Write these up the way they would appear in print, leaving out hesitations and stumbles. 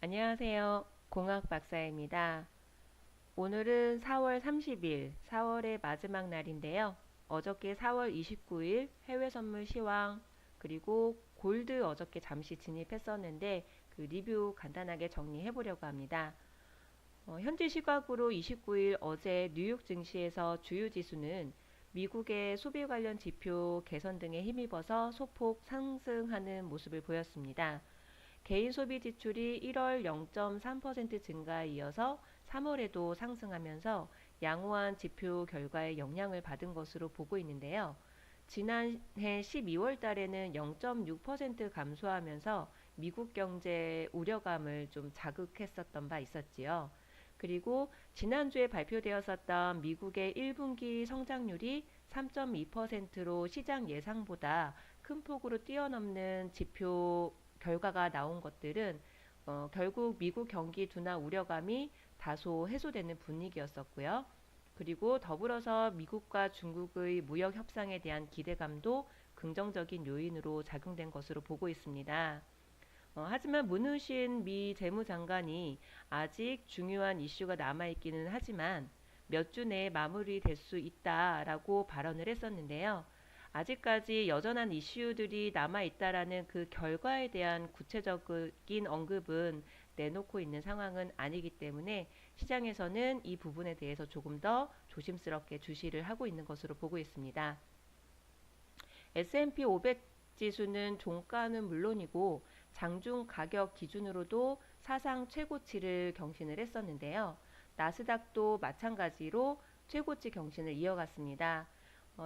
안녕하세요. 공학 박사입니다. 오늘은 4월 30일, 4월의 마지막 날인데요. 어저께 4월 29일 해외 선물 시황, 그리고 골드 어저께 잠시 진입했었는데 그 리뷰 간단하게 정리해 보려고 합니다. 현지 시각으로 29일 어제 뉴욕 증시에서 주요 지수는 미국의 소비 관련 지표 개선 등에 힘입어서 소폭 상승하는 모습을 보였습니다. 개인 소비 지출이 1월 0.3% 증가에 이어서 3월에도 상승하면서 양호한 지표 결과에 영향을 받은 것으로 보고 있는데요. 지난해 12월 달에는 0.6% 감소하면서 미국 경제 우려감을 좀 자극했었던 바 있었지요. 그리고 지난주에 발표되었었던 미국의 1분기 성장률이 3.2%로 시장 예상보다 큰 폭으로 뛰어넘는 지표 결과가 나온 것들은 결국 미국 경기 둔화 우려감이 다소 해소되는 분위기였었고요. 그리고 더불어서 미국과 중국의 무역 협상에 대한 기대감도 긍정적인 요인으로 작용된 것으로 보고 있습니다. 하지만 문우신 미 재무장관이 아직 중요한 이슈가 남아있기는 하지만 몇 주 내에 마무리될 수 있다라고 발언을 했었는데요. 아직까지 여전한 이슈들이 남아있다라는 그 결과에 대한 구체적인 언급은 내놓고 있는 상황은 아니기 때문에 시장에서는 이 부분에 대해서 조금 더 조심스럽게 주시를 하고 있는 것으로 보고 있습니다. S&P 500 지수는 종가는 물론이고 장중 가격 기준으로도 사상 최고치를 경신을 했었는데요. 나스닥도 마찬가지로 최고치 경신을 이어갔습니다.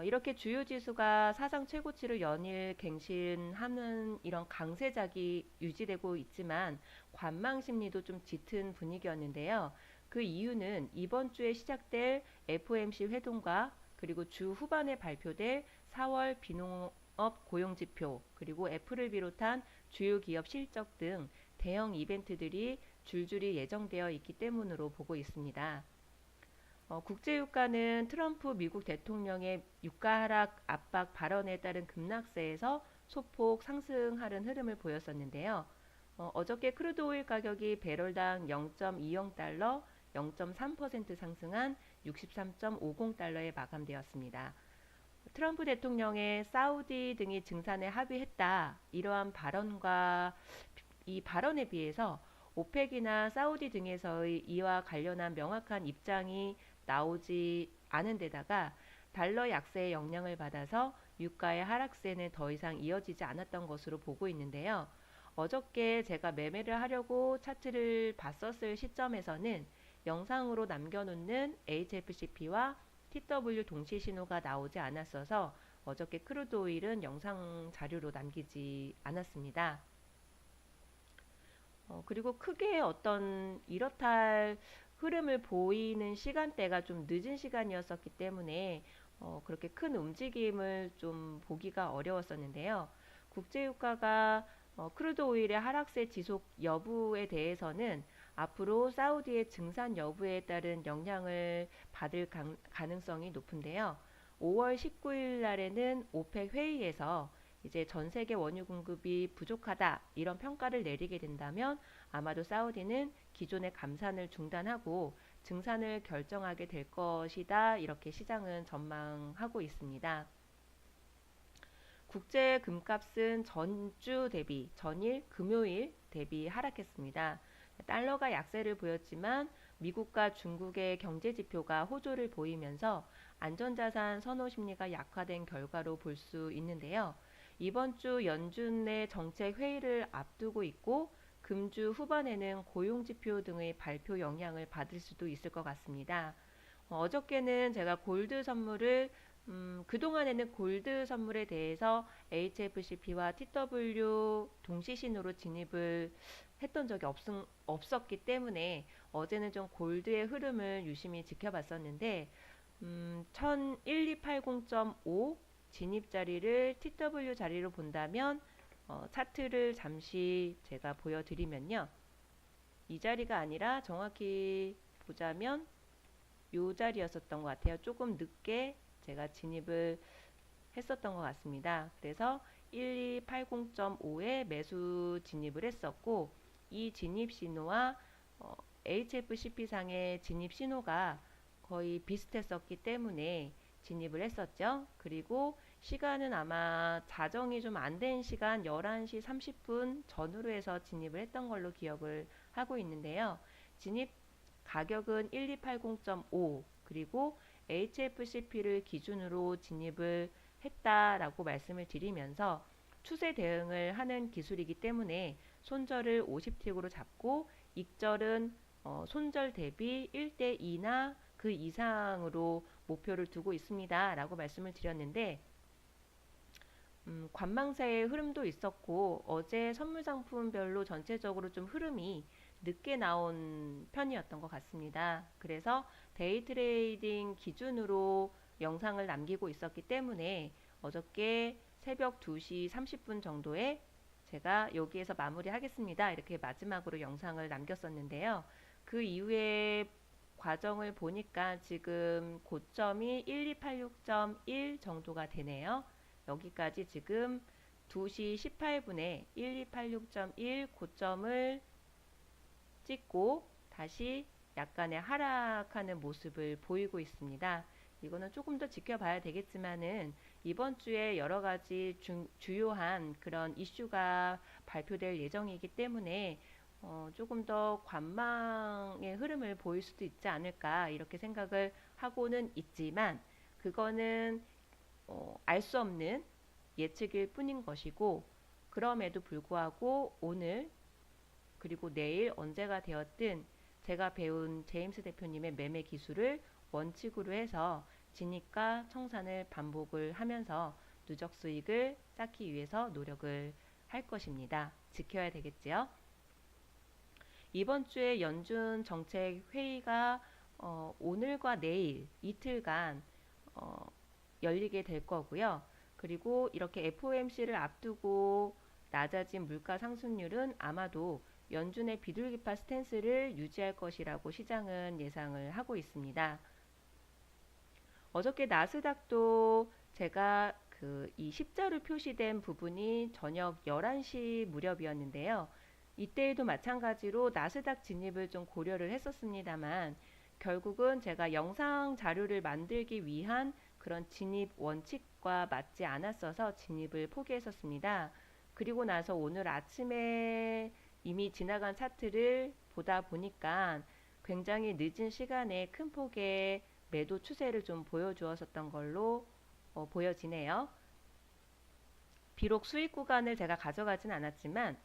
이렇게 주요 지수가 사상 최고치를 연일 갱신하는 이런 강세작이 유지되고 있지만 관망 심리도 좀 짙은 분위기였는데요. 그 이유는 이번 주에 시작될 FOMC 회동과 그리고 주 후반에 발표될 4월 비농업 고용지표 그리고 애플을 비롯한 주요 기업 실적 등 대형 이벤트들이 줄줄이 예정되어 있기 때문으로 보고 있습니다. 국제유가는 트럼프 미국 대통령의 유가 하락 압박 발언에 따른 급락세에서 소폭 상승하는 흐름을 보였었는데요. 어저께 크루드 오일 가격이 배럴당 0.20달러, 0.3% 상승한 63.50달러에 마감되었습니다. 트럼프 대통령의 사우디 등이 증산에 합의했다. 이러한 발언과 이 발언에 비해서 오펙이나 사우디 등에서의 이와 관련한 명확한 입장이 나오지 않은 데다가 달러 약세의 영향을 받아서 유가의 하락세는 더 이상 이어지지 않았던 것으로 보고 있는데요. 어저께 제가 매매를 하려고 차트를 봤었을 시점에서는 영상으로 남겨놓는 HFCP와 TW 동시 신호가 나오지 않았어서 어저께 크루드 오일은 영상 자료로 남기지 않았습니다. 그리고 크게 어떤 이렇다 할 흐름을 보이는 시간대가 좀 늦은 시간이었었기 때문에 그렇게 큰 움직임을 좀 보기가 어려웠었는데요. 국제유가가 크루드 오일의 하락세 지속 여부에 대해서는 앞으로 사우디의 증산 여부에 따른 영향을 받을 가능성이 높은데요. 5월 19일 날에는 오펙 회의에서 이제 전 세계 원유 공급이 부족하다 이런 평가를 내리게 된다면 아마도 사우디는 기존의 감산을 중단하고 증산을 결정하게 될 것이다 이렇게 시장은 전망하고 있습니다. 국제 금값은 전주 대비 전일 금요일 대비 하락했습니다. 달러가 약세를 보였지만 미국과 중국의 경제 지표가 호조를 보이면서 안전자산 선호 심리가 약화된 결과로 볼 수 있는데요. 이번 주 연준의 정책 회의를 앞두고 있고 금주 후반에는 고용지표 등의 발표 영향을 받을 수도 있을 것 같습니다. 어저께는 제가 골드 선물을 그동안에는 골드 선물에 대해서 HFCP와 TW 동시신호로 진입을 했던 적이 없었기 때문에 어제는 좀 골드의 흐름을 유심히 지켜봤었는데 11280.5 진입 자리를 TW 자리로 본다면 차트를 잠시 제가 보여드리면요. 이 자리가 아니라 정확히 보자면 이 자리였었던 것 같아요. 조금 늦게 제가 진입을 했었던 것 같습니다. 그래서 1280.5에 매수 진입을 했었고 이 진입 신호와 HFCP상의 진입 신호가 거의 비슷했었기 때문에 진입을 했었죠. 그리고 시간은 아마 자정이 좀 안 된 시간 11시 30분 전후로 해서 진입을 했던 걸로 기억을 하고 있는데요. 진입 가격은 1280.5 그리고 HFCP를 기준으로 진입을 했다라고 말씀을 드리면서 추세 대응을 하는 기술이기 때문에 손절을 50틱으로 잡고 익절은 손절 대비 1대2나 그 이상으로 목표를 두고 있습니다. 라고 말씀을 드렸는데 관망세의 흐름도 있었고 어제 선물 상품별로 전체적으로 좀 흐름이 늦게 나온 편이었던 것 같습니다. 그래서 데이 트레이딩 기준으로 영상을 남기고 있었기 때문에 어저께 새벽 2시 30분 정도에 제가 여기에서 마무리하겠습니다. 이렇게 마지막으로 영상을 남겼었는데요. 그 이후에 과정을 보니까 지금 고점이 1286.1 정도가 되네요. 여기까지 지금 2시 18분에 1286.1 고점을 찍고 다시 약간의 하락하는 모습을 보이고 있습니다. 이거는 조금 더 지켜봐야 되겠지만은 이번 주에 여러 가지 주요한 그런 이슈가 발표될 예정이기 때문에 조금 더 관망의 흐름을 보일 수도 있지 않을까 이렇게 생각을 하고는 있지만 그거는 알 수 없는 예측일 뿐인 것이고 그럼에도 불구하고 오늘 그리고 내일 언제가 되었든 제가 배운 제임스 대표님의 매매 기술을 원칙으로 해서 진입과 청산을 반복을 하면서 누적 수익을 쌓기 위해서 노력을 할 것입니다. 지켜야 되겠지요. 이번 주에 연준 정책 회의가 오늘과 내일 이틀간 열리게 될 거고요. 그리고 이렇게 FOMC를 앞두고 낮아진 물가 상승률은 아마도 연준의 비둘기파 스탠스를 유지할 것이라고 시장은 예상을 하고 있습니다. 어저께 나스닥도 제가 이 십자로 표시된 부분이 저녁 11시 무렵이었는데요. 이때에도 마찬가지로 나스닥 진입을 좀 고려를 했었습니다만 결국은 제가 영상 자료를 만들기 위한 그런 진입 원칙과 맞지 않았어서 진입을 포기했었습니다. 그리고 나서 오늘 아침에 이미 지나간 차트를 보다 보니까 굉장히 늦은 시간에 큰 폭의 매도 추세를 좀 보여주었었던 걸로 보여지네요. 비록 수익 구간을 제가 가져가진 않았지만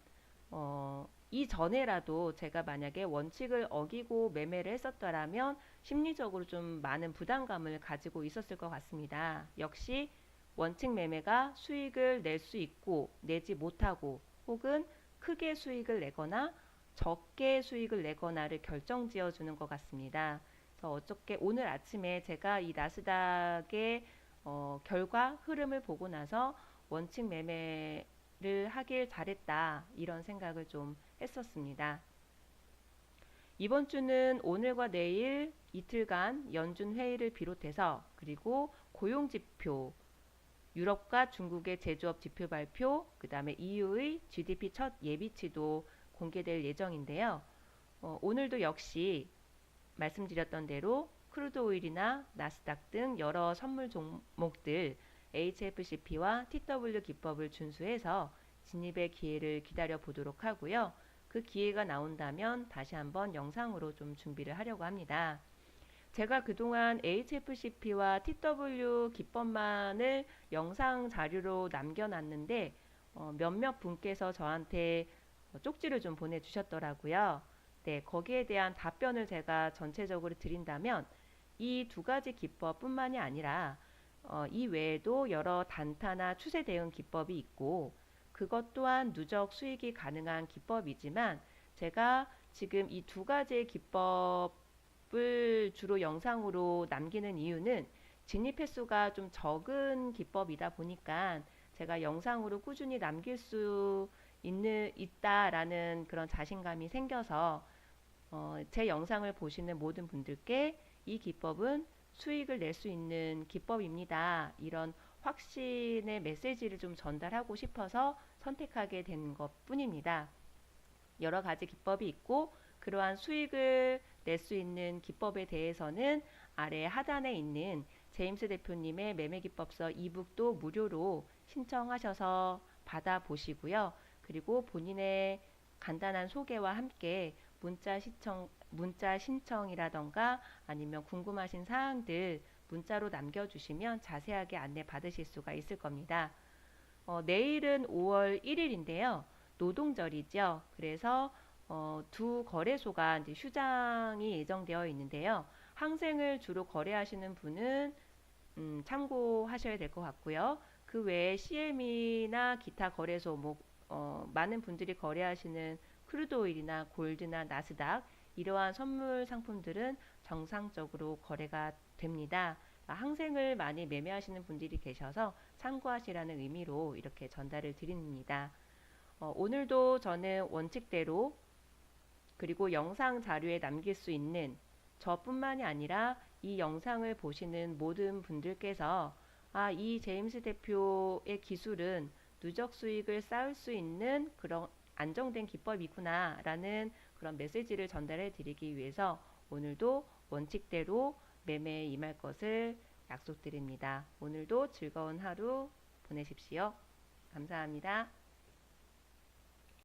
이전에라도 제가 만약에 원칙을 어기고 매매를 했었더라면 심리적으로 좀 많은 부담감을 가지고 있었을 것 같습니다. 역시 원칙 매매가 수익을 낼 수 있고 내지 못하고 혹은 크게 수익을 내거나 적게 수익을 내거나를 결정지어 주는 것 같습니다. 그래서 어저께 오늘 아침에 제가 이 나스닥의 결과 흐름을 보고 나서 원칙 매매를 하길 잘했다 이런 생각을 좀 했었습니다. 이번 주는 오늘과 내일 이틀간 연준 회의를 비롯해서 그리고 고용지표, 유럽과 중국의 제조업 지표 발표, 그 다음에 EU의 GDP 첫 예비치도 공개될 예정인데요. 오늘도 역시 말씀드렸던 대로 크루드 오일이나 나스닥 등 여러 선물 종목들 HFCP와 TW 기법을 준수해서 진입의 기회를 기다려 보도록 하고요. 그 기회가 나온다면 다시 한번 영상으로 좀 준비를 하려고 합니다. 제가 그동안 HFCP와 TW 기법만을 영상 자료로 남겨놨는데 몇몇 분께서 저한테 쪽지를 좀 보내주셨더라고요. 네, 거기에 대한 답변을 제가 전체적으로 드린다면 이 두 가지 기법뿐만이 아니라 이 외에도 여러 단타나 추세 대응 기법이 있고 그것 또한 누적 수익이 가능한 기법이지만 제가 지금 이 두 가지의 기법을 주로 영상으로 남기는 이유는 진입 횟수가 좀 적은 기법이다 보니까 제가 영상으로 꾸준히 남길 수 있다라는 그런 자신감이 생겨서 제 영상을 보시는 모든 분들께 이 기법은 수익을 낼 수 있는 기법입니다. 이런 확신의 메시지를 좀 전달하고 싶어서 선택하게 된 것 뿐입니다. 여러 가지 기법이 있고 그러한 수익을 낼 수 있는 기법에 대해서는 아래 하단에 있는 제임스 대표님의 매매기법서 이북도 무료로 신청하셔서 받아보시고요. 그리고 본인의 간단한 소개와 함께 문자 신청이라던가 아니면 궁금하신 사항들 문자로 남겨주시면 자세하게 안내 받으실 수가 있을 겁니다. 내일은 5월 1일인데요. 노동절이죠. 그래서 두 거래소가 이제 휴장이 예정되어 있는데요. 항생을 주로 거래하시는 분은 참고하셔야 될 것 같고요. 그 외에 CME나 기타 거래소, 많은 분들이 거래하시는 크루드 오일이나 골드나 나스닥 이러한 선물 상품들은 정상적으로 거래가 됩니다. 항생을 많이 매매하시는 분들이 계셔서 참고하시라는 의미로 이렇게 전달을 드립니다. 오늘도 저는 원칙대로 그리고 영상 자료에 남길 수 있는 저뿐만이 아니라 이 영상을 보시는 모든 분들께서 이 제임스 대표의 기술은 누적 수익을 쌓을 수 있는 그런 안정된 기법이구나 라는 그런 메시지를 전달해 드리기 위해서 오늘도 원칙대로 매매에 임할 것을 약속드립니다. 오늘도 즐거운 하루 보내십시오. 감사합니다.